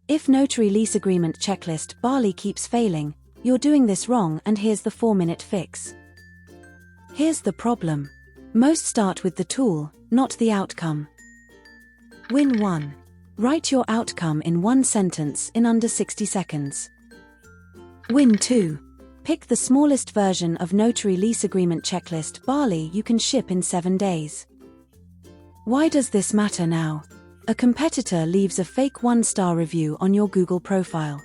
If Notary Lease Agreement Checklist Bali keeps failing, you're doing this wrong, and here's the 4-minute fix. Here's the problem. Most start with the tool, not the outcome. Win 1. Write your outcome in one sentence in under 60 seconds. Win 2. Pick the smallest version of Notary Lease Agreement Checklist Bali you can ship in 7 days. Why does this matter now? A competitor leaves a fake 1-star review on your Google profile.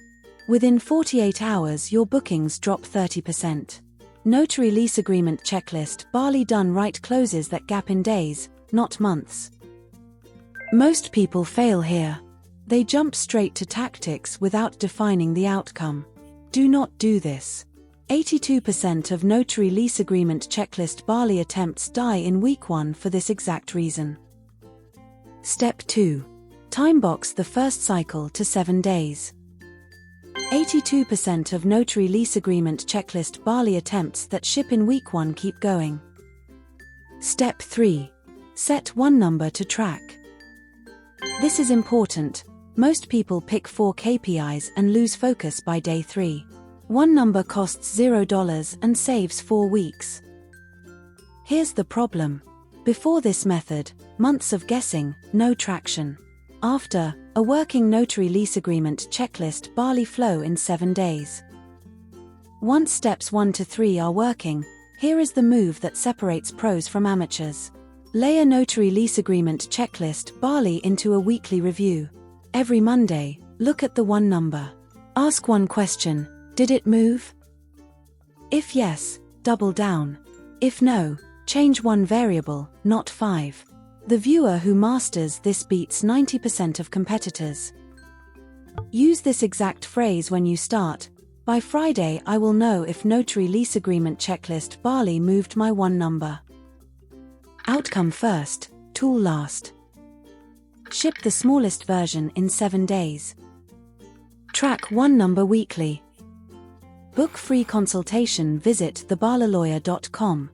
Within 48 hours, your bookings drop 30%. Notary Lease Agreement Checklist Bali done right closes that gap in days, not months. Most people fail here. They jump straight to tactics without defining the outcome. Do not do this. 82% of Notary Lease Agreement Checklist Bali attempts die in week 1 for this exact reason. Step 2. Timebox the first cycle to 7 days. 82% of Notary Lease Agreement Checklist Bali attempts that ship in week 1 keep going. Step 3. Set one number to track. This is important. Most people pick 4 KPIs and lose focus by day 3. One number costs $0 and saves 4 weeks. Here's the problem. Before this method, months of guessing, no traction. After, a working Notary Lease Agreement Checklist Bali flow in 7 days. Once steps 1 to 3 are working, here is the move that separates pros from amateurs. Layer Notary Lease Agreement Checklist Bali into a weekly review. Every Monday, look at the one number. Ask one question: did it move? If yes, double down. If no, change one variable, not 5. The viewer who masters this beats 90% of competitors. Use this exact phrase when you start. By Friday, I will know if Notary Lease Agreement Checklist Bali moved my one number. Outcome first, tool last. Ship the smallest version in 7 days. Track one number weekly. Book free consultation, visit TheBaliLawyer.com.